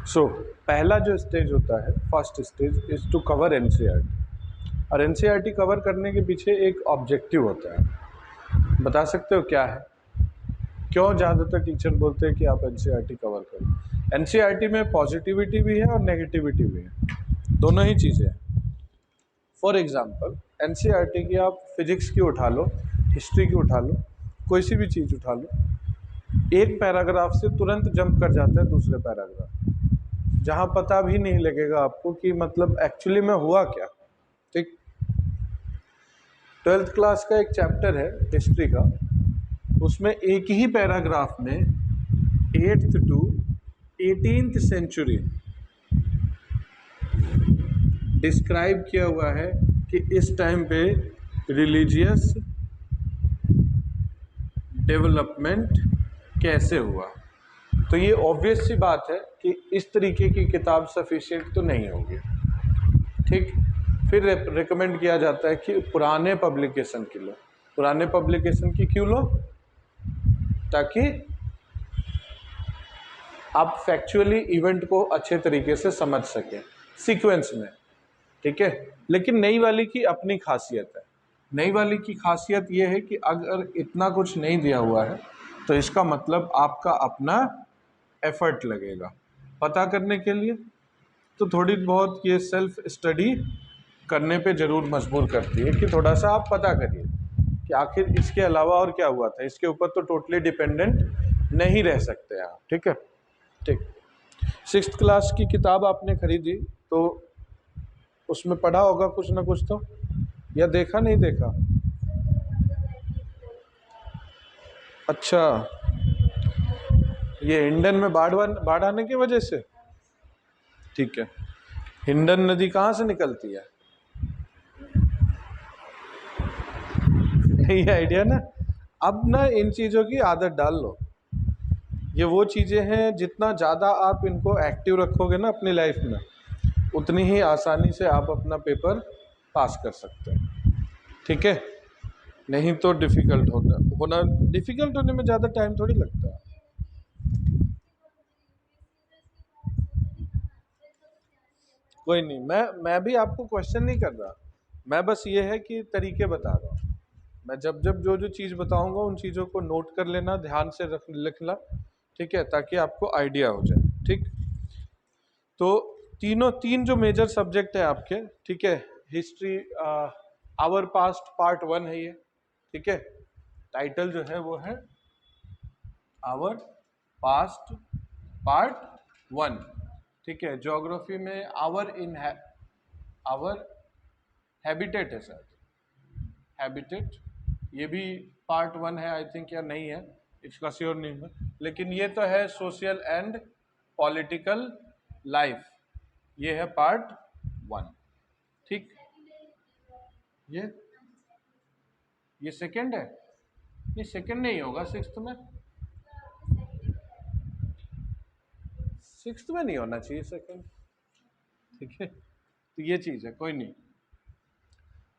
सो पहला जो स्टेज होता है, first stage is to cover NCERT. और एनसीईआरटी कवर करने के पीछे एक ऑब्जेक्टिव होता है। बता सकते हो क्या है? क्यों ज़्यादातर टीचर बोलते हैं कि आप एनसीईआरटी कवर करो? एनसीईआरटी में पॉजिटिविटी भी है और नेगेटिविटी भी है, दोनों ही चीज़ें हैं। फॉर एग्जाम्पल एनसीईआरटी की आप फिजिक्स की उठा लो, हिस्ट्री की उठा लो, कोई सी भी चीज़ उठा लो, एक पैराग्राफ से तुरंत जंप कर जाता है दूसरे पैराग्राफ, जहाँ पता भी नहीं लगेगा आपको कि मतलब एक्चुअली में हुआ क्या। ठीक, 12th क्लास का एक चैप्टर है हिस्ट्री का, उसमें एक ही पैराग्राफ में 8th to 18th century describe किया हुआ है कि इस टाइम पे रिलीजियस डेवलपमेंट कैसे हुआ। तो ये ऑब्वियस सी बात है कि इस तरीके की किताब सफिशिएंट तो नहीं होगी। ठीक, फिर रिकमेंड किया जाता है कि पुराने पब्लिकेशन की लो। पुराने पब्लिकेशन की क्यों लो? ताकि आप फैक्चुअली इवेंट को अच्छे तरीके से समझ सकें सीक्वेंस में। ठीक है, लेकिन नई वाली की अपनी खासियत है। नई वाली की खासियत यह है कि अगर इतना कुछ नहीं दिया हुआ है तो इसका मतलब आपका अपना एफर्ट लगेगा पता करने के लिए। तो थोड़ी बहुत ये सेल्फ स्टडी करने पे ज़रूर मजबूर करती है कि थोड़ा सा आप पता करिए कि आखिर इसके अलावा और क्या हुआ था। इसके ऊपर तो टोटली डिपेंडेंट नहीं रह सकते आप। ठीक है, ठीक। 6th क्लास की किताब आपने खरीदी तो उसमें पढ़ा होगा कुछ ना कुछ तो, या देखा नहीं देखा? अच्छा, ये हिंडन में बाढ़ आने की वजह से। ठीक है, हिंडन नदी कहाँ से निकलती है? ये आइडिया ना। अब ना इन चीज़ों की आदत डाल लो। ये वो चीज़ें हैं जितना ज़्यादा आप इनको एक्टिव रखोगे ना अपनी लाइफ में, उतनी ही आसानी से आप अपना पेपर पास कर सकते हैं। ठीक है, नहीं तो डिफ़िकल्ट होना डिफ़िकल्ट होने में ज़्यादा टाइम थोड़ी लगता है। कोई नहीं, मैं भी आपको क्वेश्चन नहीं कर रहा, मैं बस ये है कि तरीके बता रहा हूँ। मैं जब जब जो जो चीज़ बताऊंगा उन चीज़ों को नोट कर लेना, ध्यान से रख लिखना। ठीक है, ताकि आपको आइडिया हो जाए। ठीक, तो तीन जो मेजर सब्जेक्ट है आपके, ठीक है, हिस्ट्री आवर पास्ट पार्ट 1 है ये। ठीक है, टाइटल जो है वो है आवर पास्ट पार्ट 1। ठीक है, ज्योग्राफी में आवर हैबिटेट है सर, हैबिटेट, ये भी पार्ट 1 है आई थिंक, या नहीं है इसका श्योर नहीं है, लेकिन ये तो है सोशल एंड पॉलिटिकल लाइफ, ये है पार्ट 1। ठीक, ये ये सेकंड है, ये सेकंड नहीं होगा, सिक्स्थ में नहीं होना चाहिए सेकंड। ठीक है, तो ये चीज़ है, कोई नहीं।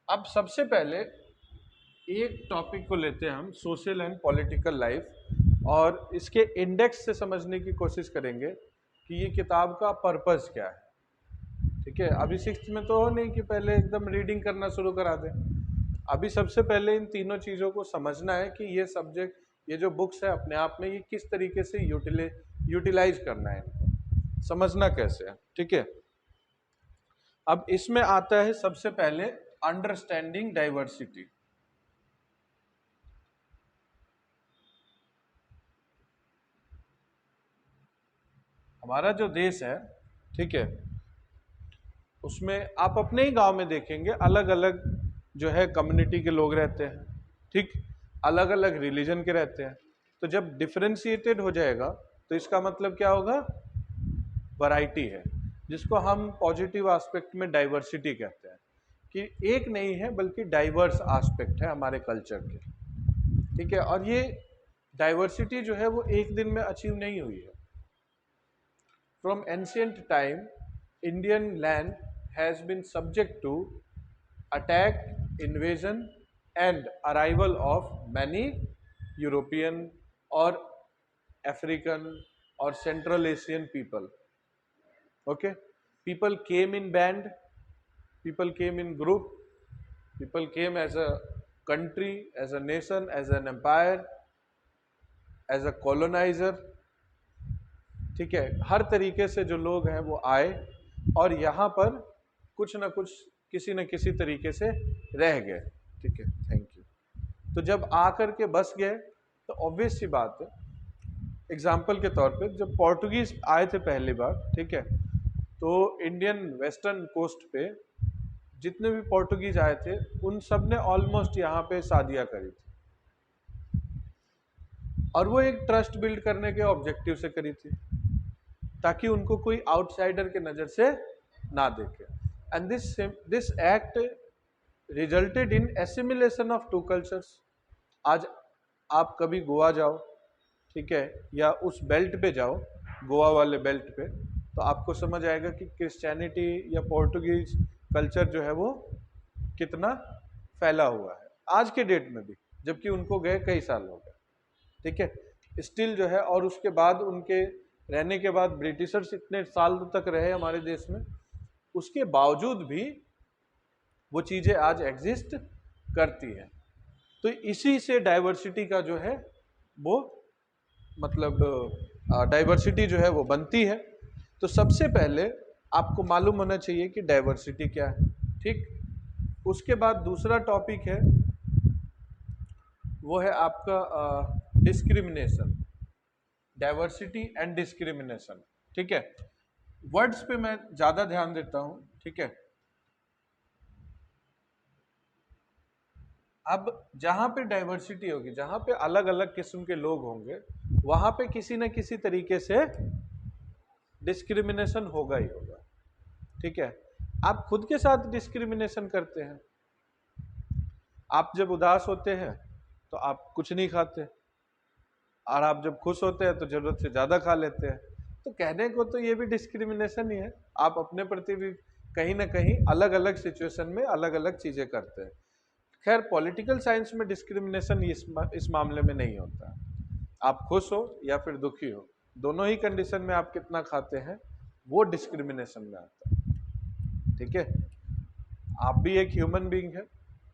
अब सबसे पहले एक टॉपिक को लेते हैं हम, सोशल एंड पॉलिटिकल लाइफ, और इसके इंडेक्स से समझने की कोशिश करेंगे कि ये किताब का पर्पस क्या है। ठीक है, अभी 6th में तो हो नहीं कि पहले एकदम रीडिंग करना शुरू करा दें। अभी सबसे पहले इन तीनों चीज़ों को समझना है कि ये सब्जेक्ट, ये जो बुक्स है अपने आप में, ये किस तरीके से यूटिलाइज करना है, इनको समझना कैसे है। ठीक है, अब इसमें आता है सबसे पहले अंडरस्टैंडिंग डाइवर्सिटी। हमारा जो देश है, ठीक है, उसमें आप अपने ही गांव में देखेंगे अलग अलग जो है कम्युनिटी के लोग रहते हैं। ठीक, अलग अलग रिलीजन के रहते हैं। तो जब डिफरेंशिएटेड हो जाएगा तो इसका मतलब क्या होगा? वैरायटी है, जिसको हम पॉजिटिव एस्पेक्ट में डाइवर्सिटी कहते हैं, कि एक नहीं है बल्कि डाइवर्स एस्पेक्ट है हमारे कल्चर के। ठीक है, और ये डाइवर्सिटी जो है वो एक दिन में अचीव नहीं हुई है। From ancient time Indian land has been subject to attack, invasion and arrival of many European or African or Central Asian people. Okay, people came in band, people came in group, people came as a country, as a nation, as an empire, as a colonizer. ठीक है, हर तरीके से जो लोग हैं वो आए और यहाँ पर कुछ ना कुछ किसी न किसी तरीके से रह गए। ठीक है, थैंक यू। तो जब आकर के बस गए तो ऑब्वियस सी बात है, एग्जाम्पल के तौर पे जब पोर्टुगीज आए थे पहली बार, ठीक है, तो इंडियन वेस्टर्न कोस्ट पे जितने भी पोर्टुगीज आए थे उन सब ने ऑलमोस्ट यहाँ पे शादियाँ करी थी, और वो एक ट्रस्ट बिल्ड करने के ऑब्जेक्टिव से करी थी ताकि उनको कोई आउटसाइडर के नज़र से ना देखे। And this act resulted in assimilation of two cultures. आज आप कभी गोवा जाओ, ठीक है, या उस बेल्ट पे जाओ, गोवा वाले बेल्ट पे, तो आपको समझ आएगा कि क्रिश्चियनिटी या पोर्टुगीज कल्चर जो है वो कितना फैला हुआ है आज के डेट में भी, जबकि उनको गए कई साल हो गए। ठीक है, स्टिल जो है, और उसके बाद उनके रहने के बाद ब्रिटिशर्स इतने साल तक रहे हमारे देश में, उसके बावजूद भी वो चीज़ें आज एग्जिस्ट करती हैं। तो इसी से डाइवर्सिटी का जो है वो मतलब डाइवर्सिटी जो है वो बनती है। तो सबसे पहले आपको मालूम होना चाहिए कि डाइवर्सिटी क्या है। ठीक, उसके बाद दूसरा टॉपिक है वो है आपका डिस्क्रिमिनेशन, डाइवर्सिटी एंड डिस्क्रिमिनेशन। ठीक है, वर्ड्स पे मैं ज़्यादा ध्यान देता हूँ। ठीक है, अब जहाँ पे डाइवर्सिटी होगी, जहाँ पे अलग अलग किस्म के लोग होंगे, वहाँ पे किसी न किसी तरीके से डिस्क्रिमिनेशन होगा ही होगा। ठीक है, आप खुद के साथ डिस्क्रिमिनेशन करते हैं। आप जब उदास होते हैं तो आप कुछ नहीं खाते, और आप जब खुश होते हैं तो जरूरत से ज़्यादा खा लेते हैं। तो कहने को तो ये भी डिस्क्रिमिनेशन ही है, आप अपने प्रति भी कहीं ना कहीं अलग अलग सिचुएशन में अलग अलग चीज़ें करते हैं। खैर, पॉलिटिकल साइंस में डिस्क्रिमिनेशन इस मामले में नहीं होता है। आप खुश हो या फिर दुखी हो, दोनों ही कंडीशन में आप कितना खाते हैं वो डिस्क्रिमिनेशन में आता है। ठीक है, आप भी एक ह्यूमन बीइंग है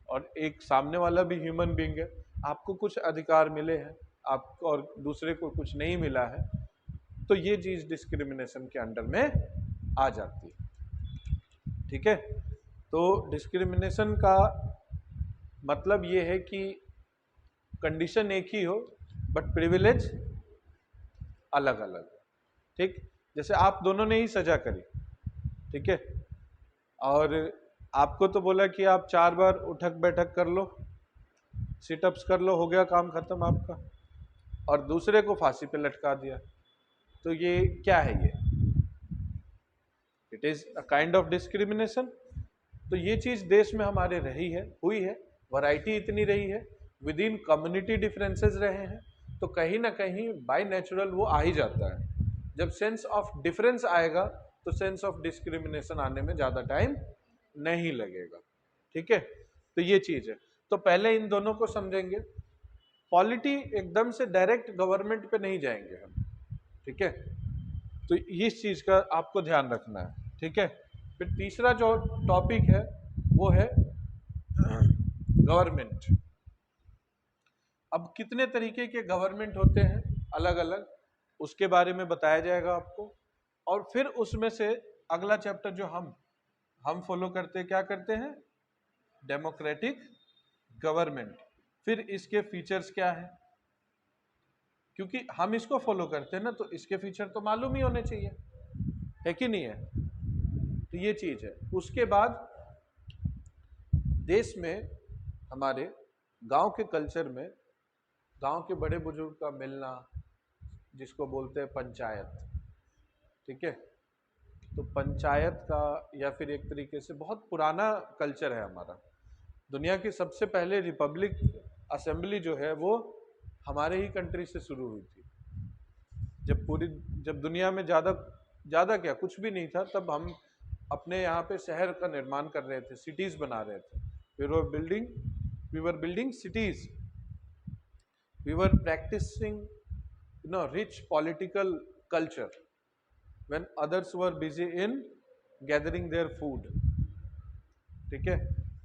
और एक सामने वाला भी ह्यूमन बीइंग है, आपको कुछ अधिकार मिले हैं आपको और दूसरे को कुछ नहीं मिला है, तो ये चीज डिस्क्रिमिनेशन के अंडर में आ जाती है। ठीक है, तो डिस्क्रिमिनेशन का मतलब ये है कि कंडीशन एक ही हो बट प्रिविलेज अलग अलग। ठीक, जैसे आप दोनों ने ही सजा करी, ठीक है, और आपको तो बोला कि आप 4 बार उठक बैठक कर लो, सिटअप्स कर लो, हो गया काम खत्म आपका, और दूसरे को फांसी पे लटका दिया। तो ये क्या है? ये it is a kind of discrimination. तो ये चीज देश में हमारे रही है, हुई है, वैरायटी इतनी रही है, विद इन कम्युनिटी डिफरेंसेस रहे हैं, तो कहीं ना कहीं बाय नेचुरल वो आ ही जाता है। जब सेंस ऑफ डिफरेंस आएगा तो सेंस ऑफ डिस्क्रिमिनेशन आने में ज़्यादा टाइम नहीं लगेगा। ठीक है, तो ये चीज़ है। तो पहले इन दोनों को समझेंगे। पॉलिटी एकदम से डायरेक्ट गवर्नमेंट पे नहीं जाएंगे हम, ठीक है, तो इस चीज़ का आपको ध्यान रखना है। ठीक है, फिर तीसरा जो टॉपिक है वो है गवर्नमेंट। अब कितने तरीके के गवर्नमेंट होते हैं अलग अलग, उसके बारे में बताया जाएगा आपको। और फिर उसमें से अगला चैप्टर जो हम फॉलो करते क्या करते हैं, डेमोक्रेटिक गवर्नमेंट। फिर इसके फीचर्स क्या है, क्योंकि हम इसको फॉलो करते हैं ना, तो इसके फीचर तो मालूम ही होने चाहिए, है कि नहीं है? तो ये चीज है। उसके बाद देश में हमारे गांव के कल्चर में गांव के बड़े बुजुर्ग का मिलना, जिसको बोलते हैं पंचायत। ठीक है, तो पंचायत का या फिर एक तरीके से बहुत पुराना कल्चर है हमारा। दुनिया की सबसे पहले रिपब्लिक असेंबली जो है वो हमारे ही कंट्री से शुरू हुई थी। जब दुनिया में ज़्यादा क्या कुछ भी नहीं था, तब हम अपने यहाँ पे शहर का निर्माण कर रहे थे, सिटीज़ बना रहे थे। We were building cities, we were practising rich political culture. when others were busy in gathering their food। ठीक है,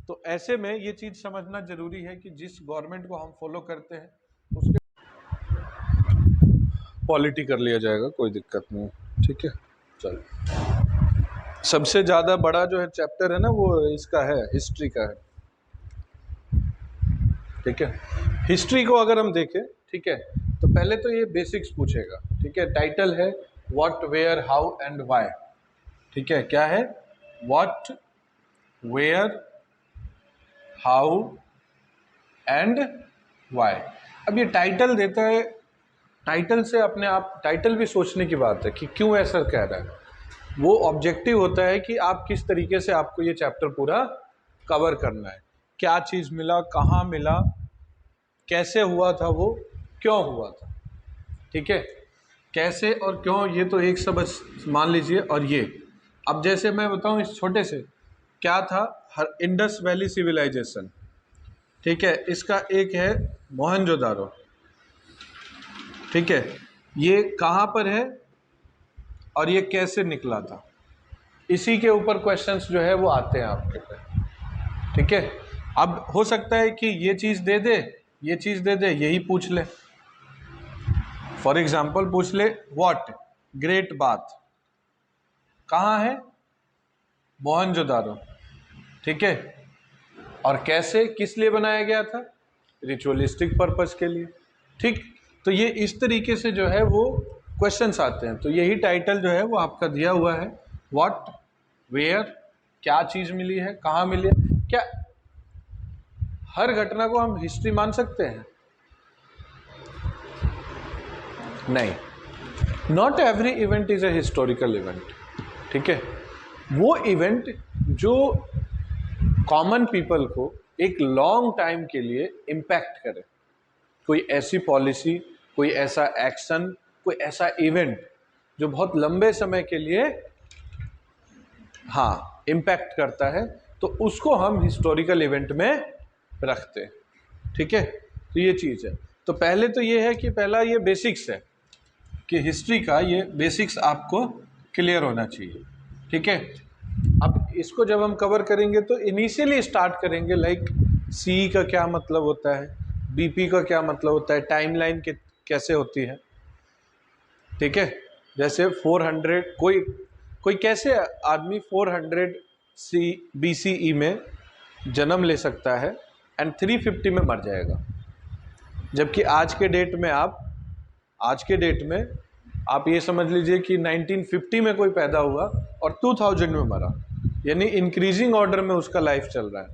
तो ऐसे में ये चीज समझना जरूरी है कि जिस गवर्नमेंट को हम फॉलो करते हैं उसके पॉलिटी कर लिया जाएगा, कोई दिक्कत नहीं। ठीक है, चलो, सबसे ज्यादा बड़ा जो है चैप्टर है ना वो इसका है, हिस्ट्री का है। ठीक है, हिस्ट्री को अगर हम देखें, ठीक है, तो पहले तो ये बेसिक्स पूछेगा। ठीक है, टाइटल है what, where, how and why. ठीक है, क्या है? What, where, how and why. अब ये टाइटल देता है, टाइटल से अपने आप, टाइटल भी सोचने की बात है कि क्यों ऐसा कह रहा है। वो ऑब्जेक्टिव होता है कि आप किस तरीके से आपको ये चैप्टर पूरा कवर करना है, क्या चीज़ मिला, कहाँ मिला, कैसे हुआ था वो, क्यों हुआ था। ठीक है, कैसे और क्यों ये तो एक सब मान लीजिए। और ये अब जैसे मैं बताऊं इस छोटे से, क्या था इंडस वैली सिविलाइजेशन। ठीक है, इसका एक है मोहनजोदारो। ठीक है, ये कहाँ पर है और ये कैसे निकला था, इसी के ऊपर क्वेश्चंस जो है वो आते हैं आपके पे। ठीक है, अब हो सकता है कि ये चीज़ दे दे, ये चीज़ दे दे, यही पूछ ले। फॉर एग्जाम्पल पूछ ले व्हाट, ग्रेट बाथ कहाँ है? मोहनजोदारो। ठीक है, और कैसे, किस लिए बनाया गया था? रिचुअलिस्टिक पर्पस के लिए। ठीक, तो ये इस तरीके से जो है वो क्वेश्चंस आते हैं। तो यही टाइटल जो है वो आपका दिया हुआ है, व्हाट, वेयर, क्या चीज़ मिली है, कहाँ मिली है। क्या हर घटना को हम हिस्ट्री मान सकते हैं? नहीं, not every event is a historical event. ठीक है, वो इवेंट जो कॉमन पीपल को एक लॉन्ग टाइम के लिए इम्पैक्ट करे, कोई ऐसी पॉलिसी, कोई ऐसा एक्शन, कोई ऐसा इवेंट जो बहुत लंबे समय के लिए हाँ इम्पैक्ट करता है, तो उसको हम हिस्टोरिकल इवेंट में रखते हैं। ठीक है, तो ये चीज़ है। तो पहले तो ये है कि पहला ये बेसिक्स है कि हिस्ट्री का ये बेसिक्स आपको क्लियर होना चाहिए। ठीक है, अब इसको जब हम कवर करेंगे तो इनिशियली स्टार्ट करेंगे, लाइक सी का क्या मतलब होता है, बीपी का क्या मतलब होता है, टाइमलाइन कैसे होती है। ठीक है, जैसे 400 कोई कैसे आदमी 400 BCE में जन्म ले सकता है एंड 350 में मर जाएगा, जबकि आज के डेट में आप ये समझ लीजिए कि 1950 में कोई पैदा हुआ और 2000 में मरा, यानी इंक्रीजिंग ऑर्डर में उसका लाइफ चल रहा है।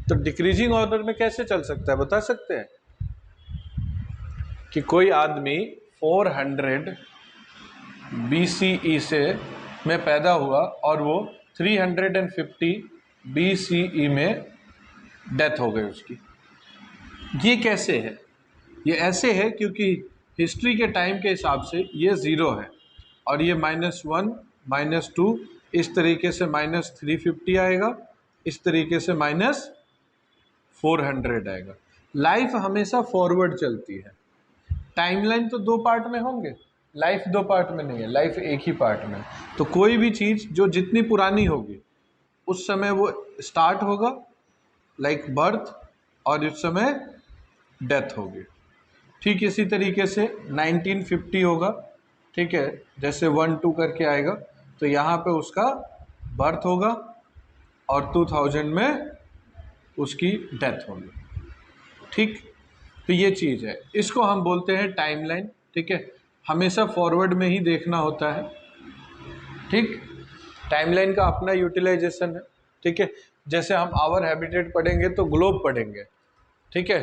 तो डिक्रीजिंग ऑर्डर में कैसे चल सकता है, बता सकते हैं? कि कोई आदमी 400 BCE में पैदा हुआ और वो 350 BCE में डेथ हो गई उसकी। ये कैसे है? ये ऐसे है क्योंकि हिस्ट्री के टाइम के हिसाब से ये 0 है और ये -1 -2, इस तरीके से -350 आएगा, इस तरीके से -400 आएगा। लाइफ हमेशा फॉरवर्ड चलती है। टाइमलाइन तो 2 पार्ट में होंगे, लाइफ 2 पार्ट में नहीं है, लाइफ एक ही पार्ट में। तो कोई भी चीज़ जो जितनी पुरानी होगी उस समय वो स्टार्ट होगा, लाइक बर्थ, और उस समय डेथ होगी। ठीक इसी तरीके से 1950 होगा। ठीक है, जैसे 1 2 करके आएगा तो यहाँ पे उसका बर्थ होगा और 2000 में उसकी डेथ होगी। ठीक, तो ये चीज़ है, इसको हम बोलते हैं टाइमलाइन। ठीक है, हमेशा फॉरवर्ड में ही देखना होता है। ठीक, टाइमलाइन का अपना यूटिलाइजेशन है। ठीक है, जैसे हम आवर हैबिटेट पढ़ेंगे तो ग्लोब पढ़ेंगे। ठीक है,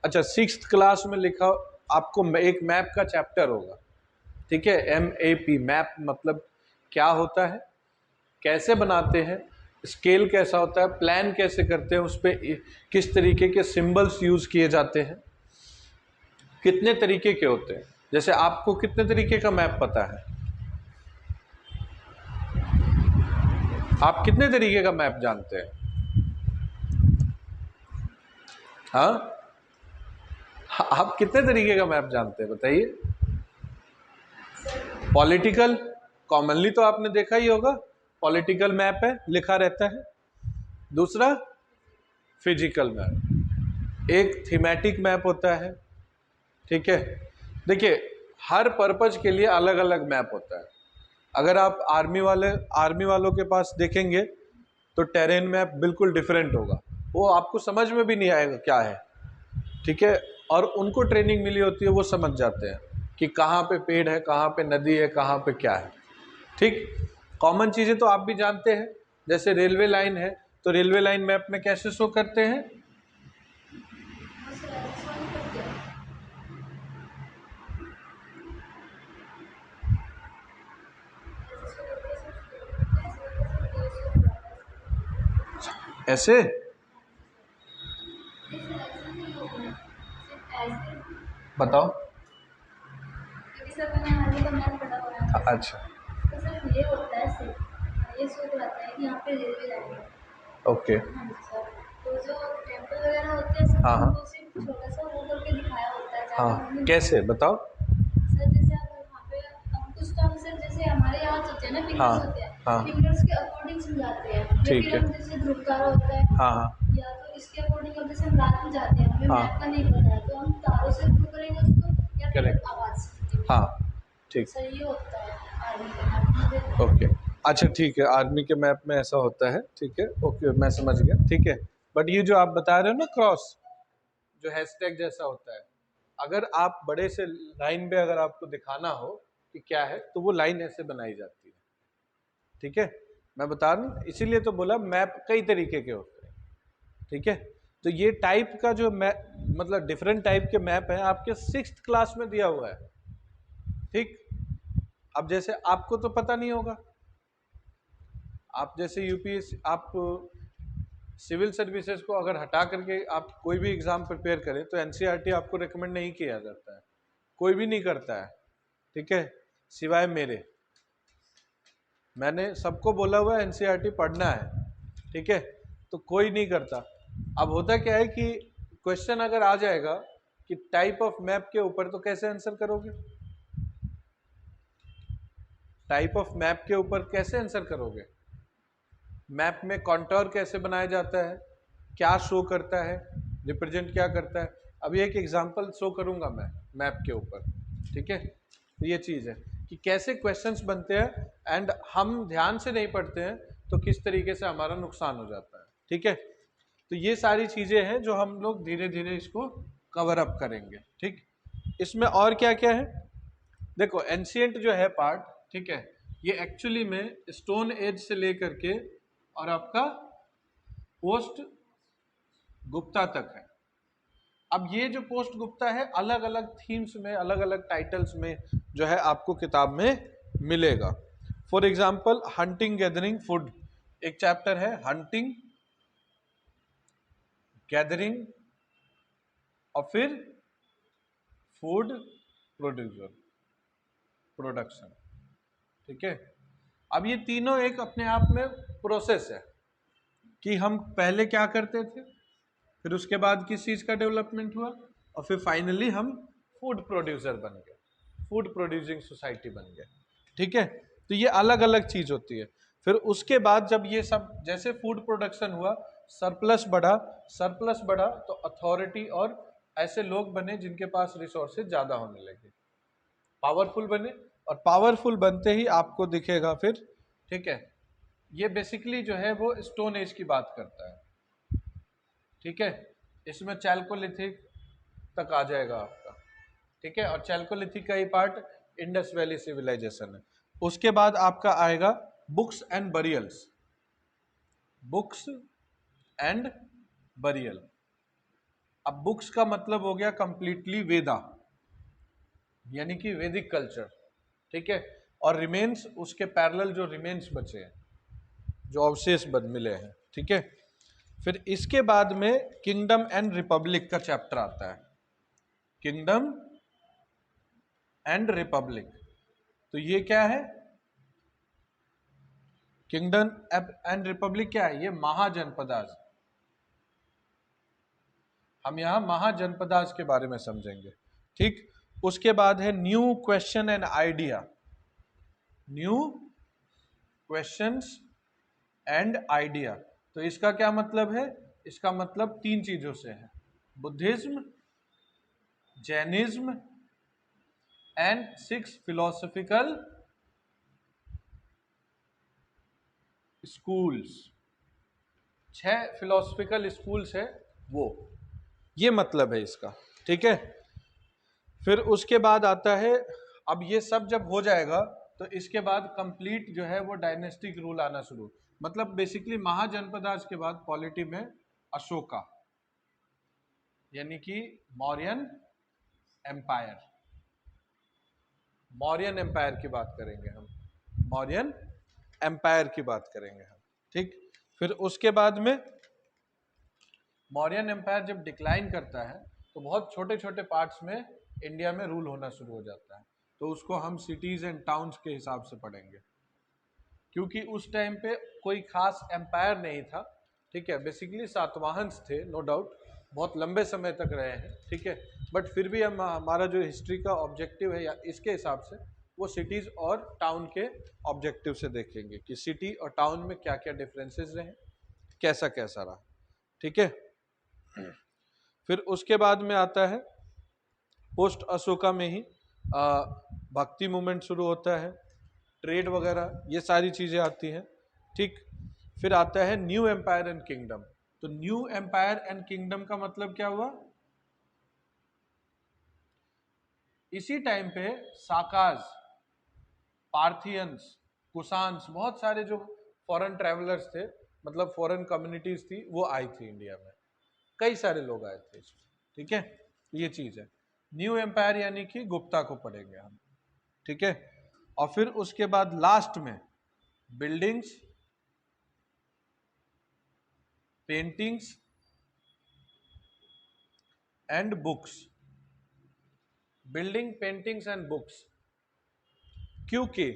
अच्छा 6th क्लास में लिखा आपको एक मैप का चैप्टर होगा। ठीक है, MAP, मैप मतलब क्या होता है, कैसे बनाते हैं, स्केल कैसा होता है, प्लान कैसे करते हैं, उस पर किस तरीके के सिंबल्स यूज किए जाते हैं, कितने तरीके के होते हैं। जैसे आपको कितने तरीके का मैप पता है? आप कितने तरीके का मैप जानते हैं? हाँ, आप कितने तरीके का मैप जानते हैं बताइए? पॉलिटिकल, कॉमनली तो आपने देखा ही होगा, पॉलिटिकल मैप है, लिखा रहता है। दूसरा फिजिकल मैप, एक थीमेटिक मैप होता है, ठीक है। देखिए हर पर्पज के लिए अलग अलग मैप होता है। अगर आप आर्मी वालों के पास देखेंगे तो टेरेन मैप बिल्कुल डिफरेंट होगा, वो आपको समझ में भी नहीं आएगा क्या है, ठीक है। और उनको ट्रेनिंग मिली होती है, वो समझ जाते हैं कि कहाँ पे पेड़ है, कहाँ पे नदी है, कहाँ पे क्या है, ठीक। कॉमन चीज़ें तो आप भी जानते हैं, जैसे रेलवे लाइन है तो रेलवे लाइन मैप में कैसे शो करते हैं? ऐसे बताओ। अच्छा ओके। हाँ हाँ हाँ, कैसे बताओ? हाँ हाँ ठीक है। हाँ हाँ हाँ करेक्ट, हाँ ठीक, ओके। अच्छा ठीक है, आर्मी के मैप में ऐसा होता है, ठीक है, ओके मैं समझ गया, ठीक है। बट ये जो आप बता रहे हो ना क्रॉस, जो हैशटैग जैसा होता है, अगर आप बड़े से लाइन पे अगर आपको दिखाना हो कि क्या है, तो वो लाइन ऐसे बनाई जाती है, ठीक है। मैं बता रहा हूँ, इसीलिए तो बोला मैप कई तरीके के होते हैं, ठीक है। तो ये टाइप का जो मैप, मतलब डिफरेंट टाइप के मैप है, आपके 6th क्लास में दिया हुआ है, ठीक। अब जैसे आपको तो पता नहीं होगा, आप जैसे यूपीएससी, आप सिविल सर्विसेज को अगर हटा करके आप कोई भी एग्जाम प्रिपेयर करें तो एनसीईआरटी आपको रिकमेंड नहीं किया जाता है, कोई भी नहीं करता है, ठीक है, सिवाय मेरे। मैंने सबको बोला हुआ है एनसीईआरटी पढ़ना है, ठीक है, तो कोई नहीं करता। अब होता क्या है कि क्वेश्चन अगर आ जाएगा कि टाइप ऑफ मैप के ऊपर, तो कैसे आंसर करोगे? टाइप ऑफ मैप के ऊपर कैसे आंसर करोगे? मैप में कॉन्टोर कैसे बनाया जाता है, क्या शो करता है, रिप्रेजेंट क्या करता है। अभी एक एग्जांपल शो करूंगा मैं मैप के ऊपर, ठीक है। तो ये चीज है कि कैसे क्वेश्चंस बनते हैं, एंड हम ध्यान से नहीं पढ़ते हैं तो किस तरीके से हमारा नुकसान हो जाता है, ठीक है। तो ये सारी चीजें हैं जो हम लोग धीरे धीरे इसको कवर अप करेंगे, ठीक। इसमें और क्या क्या है, देखो एंशियंट जो है पार्ट, ठीक है, ये एक्चुअली में स्टोन एज से लेकर के और आपका पोस्ट गुप्ता तक है। अब ये जो पोस्ट गुप्ता है, अलग अलग थीम्स में, अलग अलग टाइटल्स में जो है आपको किताब में मिलेगा। For example hunting gathering food, एक चैप्टर है हंटिंग गैदरिंग, और फिर फूड प्रोडक्शन, ठीक है। अब ये तीनों एक अपने आप में प्रोसेस है कि हम पहले क्या करते थे, फिर उसके बाद किस चीज का डेवलपमेंट हुआ, और फिर फाइनली हम फूड प्रोड्यूसर बन गए, फूड प्रोड्यूसिंग सोसाइटी बन गए, ठीक है। तो ये अलग अलग चीज होती है। फिर उसके बाद जब ये सब, जैसे फूड प्रोडक्शन हुआ, सरप्लस बढ़ा, सरप्लस बढ़ा तो अथॉरिटी और ऐसे लोग बने जिनके पास रिसोर्सेज ज्यादा होने लगे, पावरफुल बने, और पावरफुल बनते ही आपको दिखेगा फिर, ठीक है। ये बेसिकली जो है वो स्टोन एज की बात करता है, ठीक है। इसमें चैल्कोलिथिक तक आ जाएगा आपका, ठीक है, और चैल्कोलिथिक का ही पार्ट इंडस वैली सिविलाइजेशन है। उसके बाद आपका आएगा books and burials, books and burial. अब बुक्स का मतलब हो गया कंप्लीटली वेदा, यानी कि वैदिक कल्चर, ठीक है, और रिमेन्स, उसके पैरेलल जो रिमेन्स बचे हैं, जो अवशेष बन मिले हैं, ठीक है। फिर इसके बाद में किंगडम एंड रिपब्लिक का चैप्टर आता है, किंगडम एंड रिपब्लिक। तो ये क्या है, किंगडम एंड रिपब्लिक क्या है, ये महाजनपदाज, हम यहां महाजनपदाज के बारे में समझेंगे, ठीक। उसके बाद है new question and idea, new questions and idea. तो इसका क्या मतलब है? इसका मतलब तीन चीजों से है, Buddhism, Jainism and 6 philosophical schools. 6 philosophical schools है वो, ये मतलब है इसका। ठीक है, फिर उसके बाद आता है, अब ये सब जब हो जाएगा तो इसके बाद कंप्लीट जो है वो डायनेस्टिक रूल आना शुरू, मतलब बेसिकली महाजनपदाज के बाद पॉलिटी में अशोका, यानी कि मौर्यन एम्पायर। मौर्यन एम्पायर की बात करेंगे हम, मौर्यन एम्पायर की बात करेंगे हम। ठीक, फिर उसके बाद में मौर्यन एम्पायर जब डिक्लाइन करता है तो बहुत छोटे छोटे पार्ट्स में इंडिया में रूल होना शुरू हो जाता है, तो उसको हम सिटीज एंड टाउन्स के हिसाब से पढ़ेंगे, क्योंकि उस टाइम पे कोई खास एम्पायर नहीं था। ठीक है, बेसिकली सातवाहन्स थे, नो डाउट, बहुत लंबे समय तक रहे हैं। ठीक है, बट फिर भी हम, हमारा जो हिस्ट्री का ऑब्जेक्टिव है या इसके हिसाब से वो सिटीज और टाउन के ऑब्जेक्टिव से देखेंगे कि सिटी और टाउन में क्या क्या डिफरेंसेस रहे, कैसा कैसा रहा। ठीक है, फिर उसके बाद में आता है पोस्ट अशोका में ही भक्ति मूवमेंट शुरू होता है, ट्रेड वगैरह ये सारी चीजें आती हैं। ठीक, फिर आता है न्यू एम्पायर एंड किंगडम। तो न्यू एम्पायर एंड किंगडम का मतलब क्या हुआ? इसी टाइम पे साकाज, पार्थियंस, कुशान्स, बहुत सारे जो फॉरेन ट्रैवलर्स थे, मतलब फॉरेन कम्युनिटीज थी, वो आई थी इंडिया में, कई सारे लोग आए थे इसमें। ठीक है, ये चीज है न्यू एम्पायर, यानी कि गुप्ता को पढ़ेंगे हम। ठीक है, और फिर उसके बाद लास्ट में buildings, paintings and books. Building, paintings and books, क्योंकि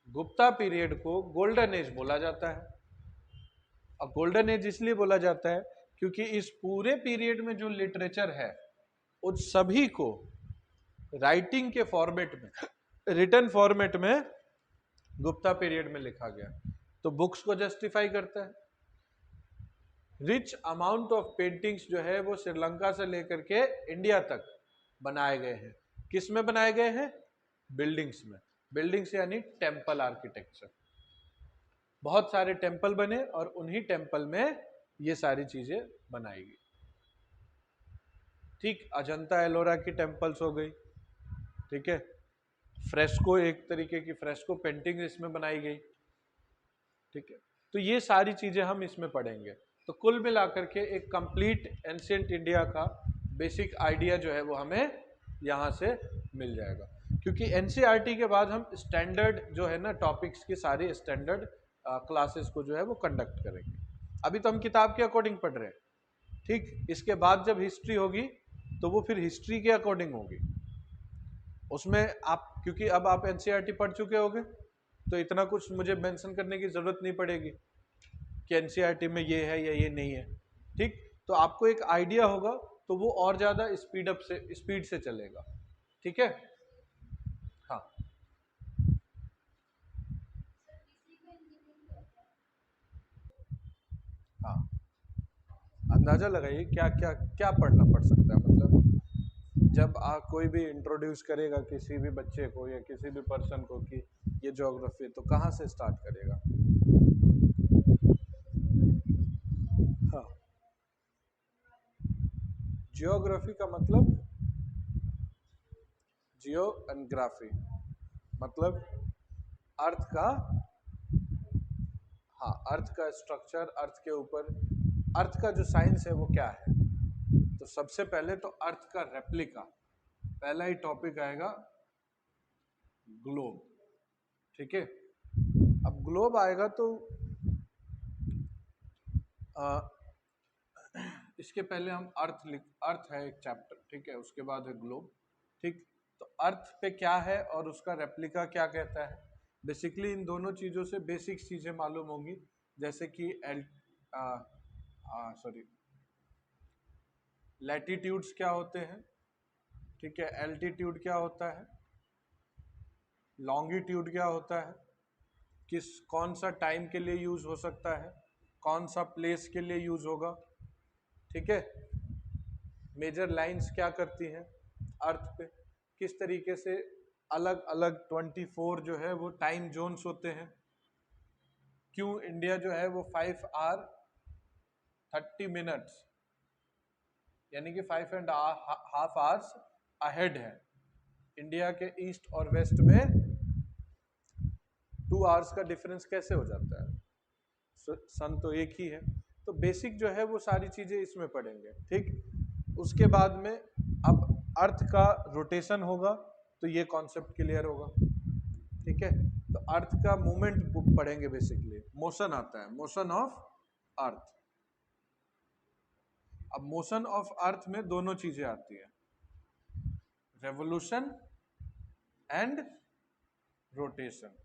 गुप्ता पीरियड को गोल्डन एज बोला जाता है। अब गोल्डन एज इसलिए बोला जाता है क्योंकि इस पूरे पीरियड में जो लिटरेचर है उन सभी को राइटिंग के फॉर्मेट में, रिटन फॉर्मेट में गुप्ता पीरियड में लिखा गया, तो बुक्स को जस्टिफाई करता है। रिच अमाउंट ऑफ पेंटिंग्स जो है वो श्रीलंका से लेकर के इंडिया तक बनाए गए हैं। किस में बनाए गए हैं? बिल्डिंग्स में। बिल्डिंग्स यानी टेम्पल आर्किटेक्चर, बहुत सारे टेम्पल बने और उन्हीं टेम्पल में ये सारी चीजें बनाई गई। ठीक, अजंता एलोरा की टेम्पल्स हो गई। ठीक है, फ्रेस्को, एक तरीके की फ्रेस्को पेंटिंग इसमें बनाई गई। ठीक है, तो ये सारी चीजें हम इसमें पढ़ेंगे। तो कुल मिलाकर के एक कंप्लीट एंशिएंट इंडिया का बेसिक आइडिया जो है वो हमें यहाँ से मिल जाएगा, क्योंकि एनसीईआरटी के बाद हम स्टैंडर्ड जो है ना टॉपिक्स की सारी स्टैंडर्ड क्लासेस को जो है वो कंडक्ट करेंगे। अभी तो हम किताब के अकॉर्डिंग पढ़ रहे हैं। ठीक, इसके बाद जब हिस्ट्री होगी तो वो फिर हिस्ट्री के अकॉर्डिंग होगी। उसमें आप, क्योंकि अब आप एनसीईआरटी पढ़ चुके होंगे तो इतना कुछ मुझे मेंशन करने की जरूरत नहीं पड़ेगी कि एनसीईआरटी में ये है या ये नहीं है। ठीक, तो आपको एक आइडिया होगा तो वो और ज्यादा स्पीड से चलेगा। ठीक है, हाँ। हाँ, अंदाजा लगाइए क्या क्या क्या पढ़ना पड़ सकता है, मतलब जब कोई भी इंट्रोड्यूस करेगा किसी भी बच्चे को या किसी भी पर्सन को कि ये ज्योग्राफी, तो कहाँ से स्टार्ट करेगा? हाँ, जियोग्राफी का मतलब, जियो एंड ग्राफी मतलब अर्थ का, हाँ, अर्थ का स्ट्रक्चर, अर्थ के ऊपर, अर्थ का जो साइंस है वो क्या है। तो सबसे पहले तो अर्थ का रेप्लिका, पहला ही टॉपिक आएगा ग्लोब। ठीक है, अब ग्लोब आएगा तो आ, इसके पहले हम अर्थ है एक चैप्टर। ठीक है, उसके बाद है ग्लोब। ठीक, तो अर्थ पे क्या है और उसका रेप्लिका क्या कहता है, बेसिकली इन दोनों चीजों से बेसिक चीजें मालूम होंगी, जैसे कि सॉरी, लैटिट्यूड्स क्या होते हैं। ठीक है, एल्टीट्यूड क्या होता है, लॉन्गिट्यूड क्या होता है, कौन सा टाइम के लिए यूज हो सकता है, कौन सा प्लेस के लिए यूज होगा, ठीक है। मेजर लाइंस क्या करती हैं अर्थ पे, किस तरीके से अलग अलग 24 जो है वो टाइम जोन्स होते हैं, क्यों इंडिया जो है वो 5 hours 30 minutes यानी कि 5.5 hours अहेड है। इंडिया के ईस्ट और वेस्ट में 2 hours का डिफरेंस कैसे हो जाता है, सन तो एक ही है। तो बेसिक जो है वो सारी चीजें इसमें पढ़ेंगे, ठीक। उसके बाद में अब अर्थ का रोटेशन होगा तो ये कॉन्सेप्ट क्लियर होगा, ठीक है। तो अर्थ का मूवमेंट पढ़ेंगे, बेसिकली मोशन आता है, मोशन ऑफ अर्थ। अब मोशन ऑफ अर्थ में दोनों चीजें आती है, रेवोल्यूशन एंड रोटेशन।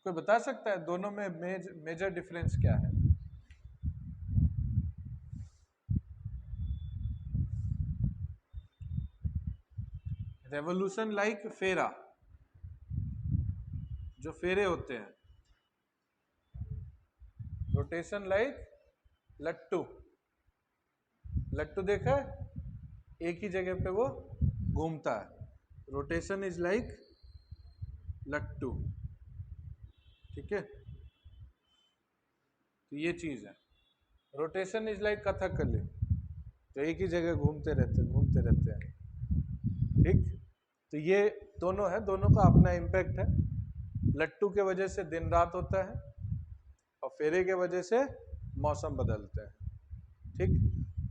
कोई बता सकता है दोनों में मेजर डिफरेंस क्या है? रेवोल्यूशन लाइक फेरा, जो फेरे होते हैं। रोटेशन लाइक लट्टू, लट्टू देखा है, एक ही जगह पे वो घूमता है। रोटेशन इज लाइक लट्टू, ठीक है। तो ये चीज है, रोटेशन इज लाइक कथकली, तो एक ही जगह घूमते रहते हैं, ठीक। तो ये दोनों है, दोनों का अपना इम्पैक्ट है। लट्टू के वजह से दिन रात होता है और फेरे के वजह से मौसम बदलते हैं, ठीक।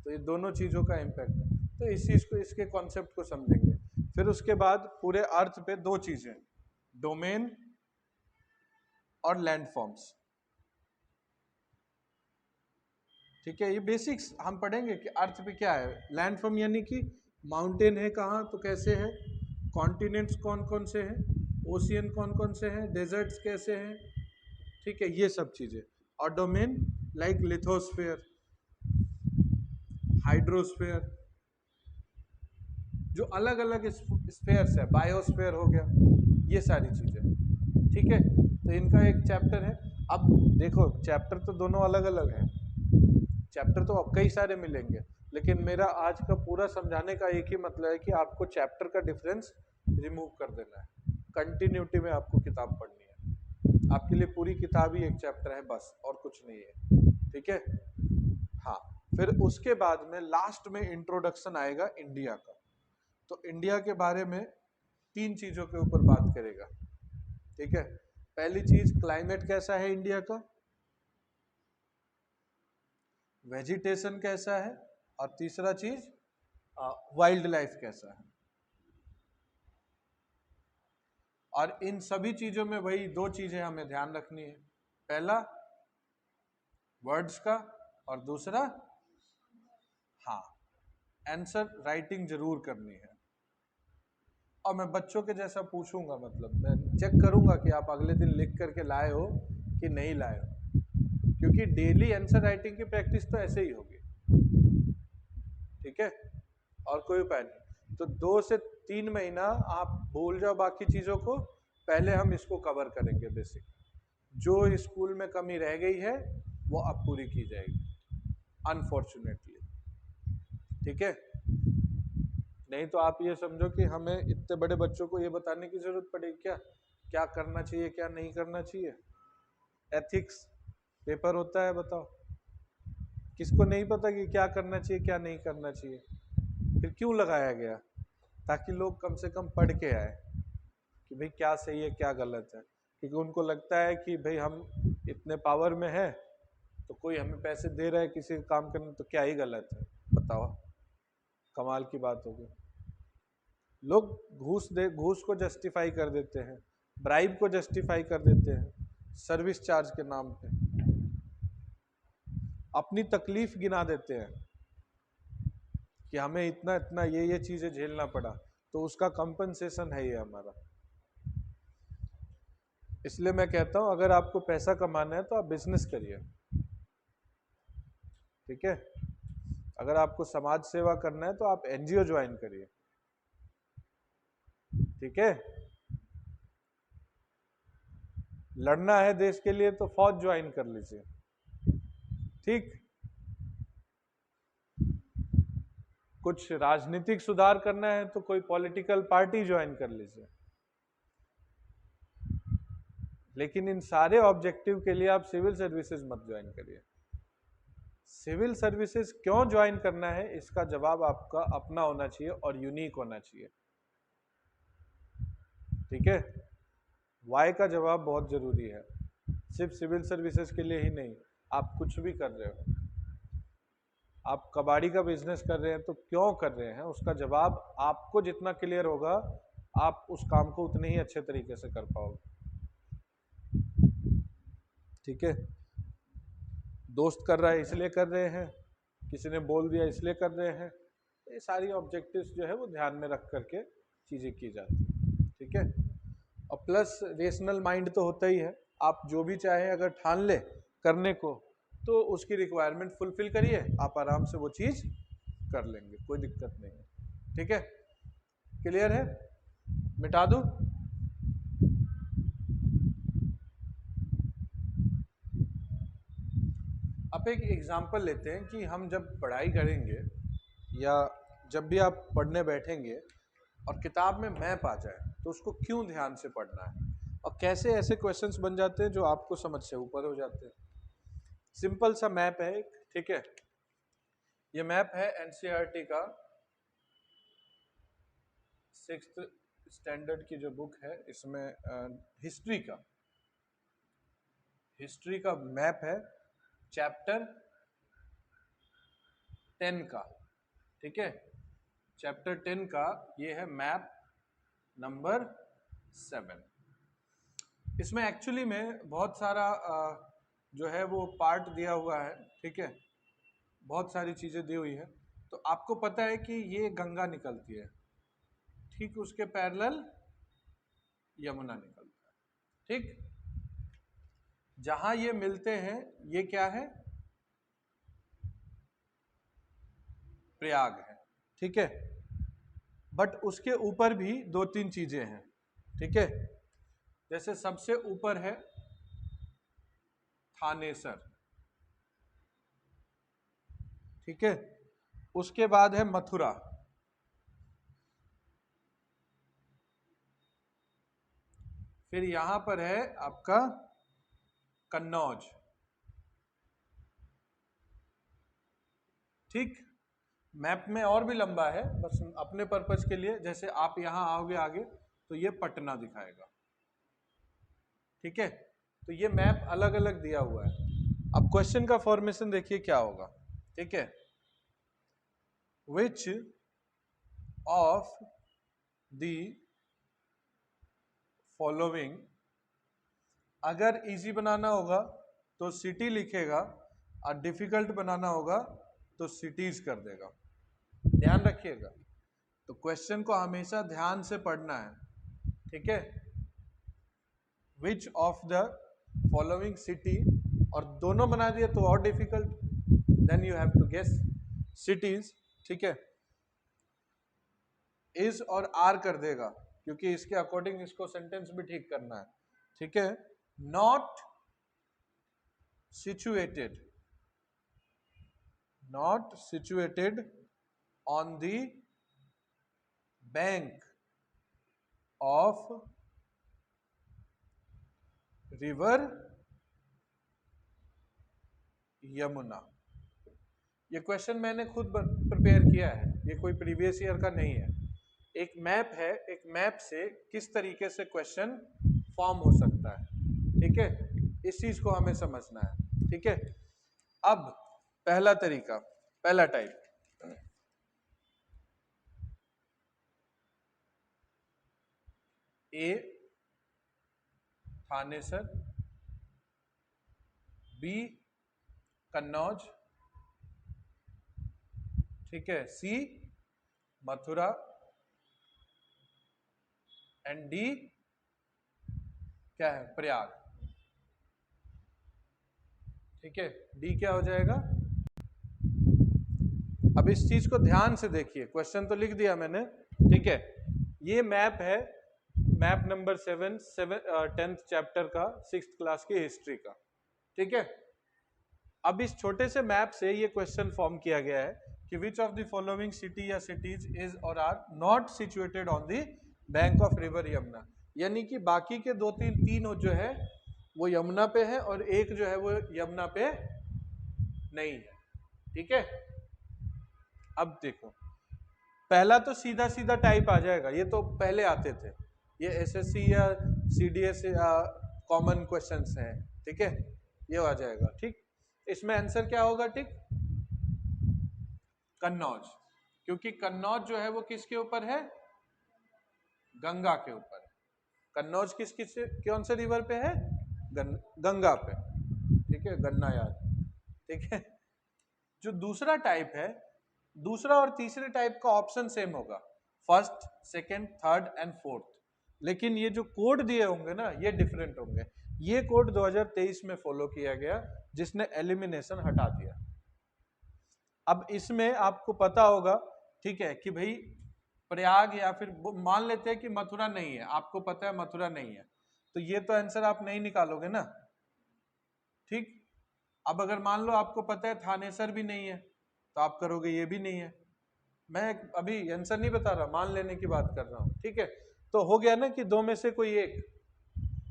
तो ये दोनों चीजों का इम्पैक्ट है। तो इस चीज को, इसके कॉन्सेप्ट को समझेंगे। फिर उसके बाद पूरे अर्थ पे दो चीजें, डोमेन और लैंडफॉर्म्स, ठीक है। ये बेसिक्स हम पढ़ेंगे कि अर्थ पे क्या है। लैंडफॉर्म यानी कि माउंटेन है कहाँ तो कैसे है, कॉन्टिनेंट्स कौन कौन से हैं, ओशियन कौन कौन से हैं, डेजर्ट्स कैसे हैं, ठीक है, ये सब चीजें। और डोमेन लाइक लिथोस्फेयर, हाइड्रोस्फेयर, जो अलग अलग स्फेयर्स है, बायोस्फेयर हो गया, ये सारी चीजें, ठीक है। तो इनका एक चैप्टर है। अब देखो चैप्टर तो दोनों अलग अलग हैं, चैप्टर तो अब कई सारे मिलेंगे, लेकिन मेरा आज का पूरा समझाने का एक ही मतलब है कि आपको चैप्टर का डिफरेंस रिमूव कर देना है। कंटिन्यूटी में आपको किताब पढ़नी है, आपके लिए पूरी किताब ही एक चैप्टर है बस, और कुछ नहीं है, ठीक है। हाँ, फिर उसके बाद में लास्ट में इंट्रोडक्शन आएगा इंडिया का। तो इंडिया के बारे में 3 चीजों के ऊपर बात करेगा, ठीक है। पहली चीज, क्लाइमेट कैसा है इंडिया का, वेजिटेशन कैसा है, और तीसरा चीज वाइल्ड लाइफ कैसा है। और इन सभी चीजों में वही 2 चीजें हमें ध्यान रखनी है, पहला वर्ड्स का, और दूसरा हाँ आंसर राइटिंग जरूर करनी है। और मैं बच्चों के जैसा पूछूंगा, मतलब मैं चेक करूंगा कि आप अगले दिन लिख करके लाए हो कि नहीं लाए हो, क्योंकि डेली आंसर राइटिंग की प्रैक्टिस तो ऐसे ही होगी, ठीक है। और कोई उपाय नहीं। तो 2 से 3 महीना आप भूल जाओ बाकी चीजों को, पहले हम इसको कवर करेंगे बेसिक। जो स्कूल में कमी रह गई है वो अब पूरी की जाएगी अनफॉर्चुनेटली, ठीक है। नहीं तो आप ये समझो कि हमें इतने बड़े बच्चों को ये बताने की जरूरत पड़ेगी क्या, क्या करना चाहिए क्या नहीं करना चाहिए। एथिक्स पेपर होता है, बताओ किसको नहीं पता कि क्या करना चाहिए क्या नहीं करना चाहिए। फिर क्यों लगाया गया, ताकि लोग कम से कम पढ़ के आए कि भाई क्या सही है क्या गलत है। क्योंकि उनको लगता है कि भाई हम इतने पावर में है तो कोई हमें पैसे दे रहा है किसी काम करने, तो क्या ही गलत है बताओ, कमाल की बात होगी। लोग घूस को जस्टिफाई कर देते हैं, ब्राइब को जस्टिफाई कर देते हैं, सर्विस चार्ज के नाम पे अपनी तकलीफ गिना देते हैं कि हमें इतना इतना ये चीजें झेलना पड़ा, तो उसका कंपनसेशन है ये हमारा। इसलिए मैं कहता हूं अगर आपको पैसा कमाना है तो आप बिजनेस करिए, ठीक है। अगर आपको समाज सेवा करना है तो आप एनजीओ ज्वाइन करिए, ठीक है। लड़ना है देश के लिए तो फौज ज्वाइन कर लीजिए, ठीक। कुछ राजनीतिक सुधार करना है तो कोई पॉलिटिकल पार्टी ज्वाइन कर लीजिए, लेकिन इन सारे ऑब्जेक्टिव के लिए आप सिविल सर्विसेज मत ज्वाइन करिए। सिविल सर्विसेज क्यों ज्वाइन करना है, इसका जवाब आपका अपना होना चाहिए और यूनिक होना चाहिए, ठीक है। वाई का जवाब बहुत जरूरी है, सिर्फ सिविल सर्विसेज के लिए ही नहीं। आप कुछ भी कर रहे हो, आप कबाड़ी का बिजनेस कर रहे हैं तो क्यों कर रहे हैं, उसका जवाब आपको जितना क्लियर होगा आप उस काम को उतने ही अच्छे तरीके से कर पाओगे, ठीक है। दोस्त कर रहा है इसलिए कर रहे हैं, किसी ने बोल दिया इसलिए कर रहे हैं, ये सारी ऑब्जेक्टिव्स जो है वो ध्यान में रख करके चीजें की जाती है, ठीक है। और प्लस रेशनल माइंड तो होता ही है, आप जो भी चाहें अगर ठान ले करने को तो उसकी रिक्वायरमेंट फुलफिल करिए, आप आराम से वो चीज कर लेंगे, कोई दिक्कत नहीं है, ठीक है। क्लियर है, मिटा दूं? अब एक एग्जांपल लेते हैं कि हम जब पढ़ाई करेंगे या जब भी आप पढ़ने बैठेंगे और किताब में मैप आ जाए तो उसको क्यों ध्यान से पढ़ना है और कैसे ऐसे क्वेश्चंस बन जाते हैं जो आपको समझ से ऊपर हो जाते हैं। सिंपल सा मैप है एक, ठीक है। ये मैप है एनसीईआरटी का 6th स्टैंडर्ड की जो बुक है, इसमें हिस्ट्री का मैप है, चैप्टर 10 का, ठीक है। चैप्टर 10 का ये है मैप नंबर 7। इसमें एक्चुअली में बहुत सारा जो है वो पार्ट दिया हुआ है, ठीक है, बहुत सारी चीजें दी हुई है। तो आपको पता है कि ये गंगा निकलती है, ठीक उसके पैरेलल यमुना निकलता है, ठीक। जहां ये मिलते हैं ये क्या है, प्रयाग है, ठीक है। बट उसके ऊपर भी 2-3 चीजें हैं, ठीक है। जैसे सबसे ऊपर है थानेसर, ठीक है। उसके बाद है मथुरा, फिर यहां पर है आपका कन्नौज, ठीक। मैप में और भी लंबा है, बस अपने पर्पज के लिए, जैसे आप यहां आओगे आगे तो ये पटना दिखाएगा, ठीक है। तो ये मैप अलग अलग दिया हुआ है। अब क्वेश्चन का फॉर्मेशन देखिए क्या होगा, ठीक है। विच ऑफ द फॉलोइंग, अगर इजी बनाना होगा तो सिटी लिखेगा और डिफिकल्ट बनाना होगा तो सिटीज कर देगा, ध्यान रखिएगा। तो क्वेश्चन को हमेशा ध्यान से पढ़ना है, ठीक है। Which of the following city, और दोनों बना दिए तो और difficult, then you have to guess cities, ठीक है। इज और आर कर देगा क्योंकि इसके अकॉर्डिंग इसको सेंटेंस भी ठीक करना है, ठीक है। Not situated, not situated on the bank of river Yamuna. ये क्वेश्चन मैंने खुद प्रिपेयर किया है, ये कोई प्रीवियस ईयर का नहीं है। एक मैप है, एक मैप से किस तरीके से क्वेश्चन फॉर्म हो सकता है, ठीक है, इस चीज को हमें समझना है, ठीक है। अब पहला तरीका, पहला टाइप, ए थानेसर, बी कन्नौज, ठीक है, सी मथुरा एंड डी क्या है, प्रयाग, ठीक है। डी क्या हो जाएगा। अब इस चीज को ध्यान से देखिए, क्वेश्चन तो लिख दिया मैंने, ठीक है। ये मैप है मैप नंबर 7 10th चैप्टर का 6th क्लास की हिस्ट्री का। ठीक है, अब इस छोटे से मैप से ये क्वेश्चन फॉर्म किया गया है कि which of the following city या cities is or are not situated on the bank of river Yamuna, यानी कि बाकी के दो तीन जो है वो यमुना पे है और एक जो है वो यमुना पे नहीं है। ठीक है, अब देखो पहला तो सीधा सीधा टाइप आ जाएगा, ये तो पहले आते थे, ये एसएससी या सीडीएस कॉमन क्वेश्चंस हैं। ठीक है, ये आ जाएगा। ठीक, इसमें आंसर क्या होगा? ठीक, कन्नौज, क्योंकि कन्नौज जो है वो किसके ऊपर है? गंगा के ऊपर है। कन्नौज किस कौन से रिवर पे है? गंगा पे। ठीक है, गन्ना याद। ठीक है, जो दूसरा टाइप है, दूसरा और तीसरे टाइप का ऑप्शन सेम होगा, first, second, third and fourth, लेकिन ये जो कोड दिए होंगे ना ये डिफरेंट होंगे। ये कोड 2023 में फॉलो किया गया जिसने एलिमिनेशन हटा दिया। अब इसमें आपको पता होगा, ठीक है, कि भाई प्रयाग या फिर मान लेते हैं कि मथुरा नहीं है, आपको पता है मथुरा नहीं है, तो ये तो आंसर आप नहीं निकालोगे ना। ठीक, अब अगर मान लो आपको पता है थानेसर भी नहीं है तो आप करोगे ये भी नहीं है। मैं अभी आंसर नहीं बता रहा, मान लेने की बात कर रहा हूं। ठीक है, तो हो गया ना कि दो में से कोई एक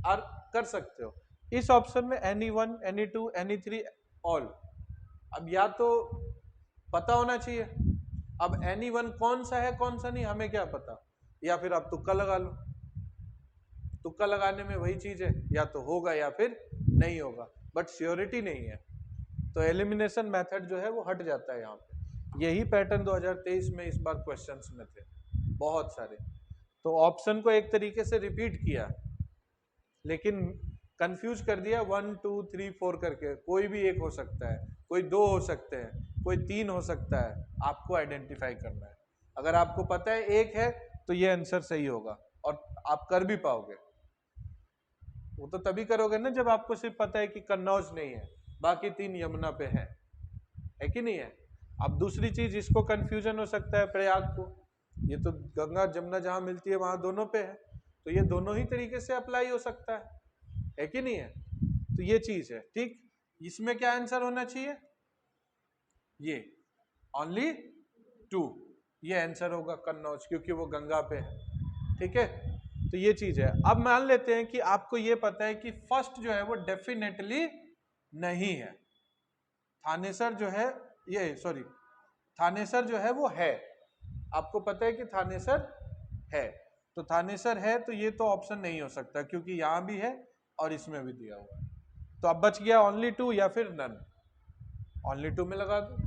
और कर सकते हो। इस ऑप्शन में any one, any two, any three, all. अब या तो पता होना चाहिए, अब एनी वन कौन सा है कौन सा नहीं हमें क्या पता, या फिर आप तुक्का लगा लो। तुक्का लगाने में वही चीज है, या तो होगा या फिर नहीं होगा, बट श्योरिटी नहीं है। तो एलिमिनेशन मेथड जो है वो हट जाता है यहाँ पे। यही पैटर्न 2023 में इस बार क्वेश्चंस में थे बहुत सारे। तो ऑप्शन को एक तरीके से रिपीट किया लेकिन कंफ्यूज कर दिया 1 2 3 4 करके। कोई भी एक हो सकता है, कोई दो हो सकते हैं, कोई तीन हो सकता है, आपको आइडेंटिफाई करना है। अगर आपको पता है एक है तो ये आंसर सही होगा और आप कर भी पाओगे। वो तो तभी करोगे ना जब आपको सिर्फ पता है कि कन्नौज नहीं है, बाकी तीन यमुना पे है कि नहीं है। अब दूसरी चीज, इसको कंफ्यूजन हो सकता है प्रयाग को, ये तो गंगा जमुना जहां मिलती है वहां दोनों पे है, तो ये दोनों ही तरीके से अप्लाई हो सकता है कि नहीं है। तो ये चीज है। ठीक, इसमें क्या आंसर होना चाहिए? ये ओनली 2, ये आंसर होगा कन्नौज, क्योंकि वो गंगा पे है। ठीक है, तो ये चीज है। अब मान लेते हैं कि आपको ये पता है कि फर्स्ट जो है वो डेफिनेटली नहीं है, थानेसर जो है, ये सॉरी, थानेसर जो है वो है, आपको पता है कि थानेसर है, तो थानेसर है तो ये तो ऑप्शन नहीं हो सकता क्योंकि यहां भी है और इसमें भी दिया हुआ है। तो अब बच गया ओनली 2 या फिर नन। ओनली 2 में लगा दो,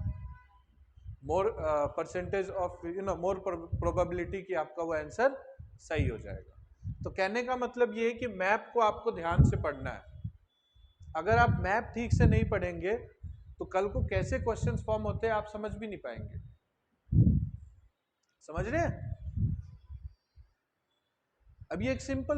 मोर परसेंटेज ऑफ मोर प्रोबेबिलिटी कि आपका वो आंसर सही हो जाएगा। तो कहने का मतलब ये है कि मैप को आपको ध्यान से पढ़ना है। अगर आप मैप ठीक से नहीं पढ़ेंगे तो कल को कैसे क्वेश्चंस फॉर्म होते हैं आप समझ भी नहीं पाएंगे। समझ रहे हैं? अब ये एक सिंपल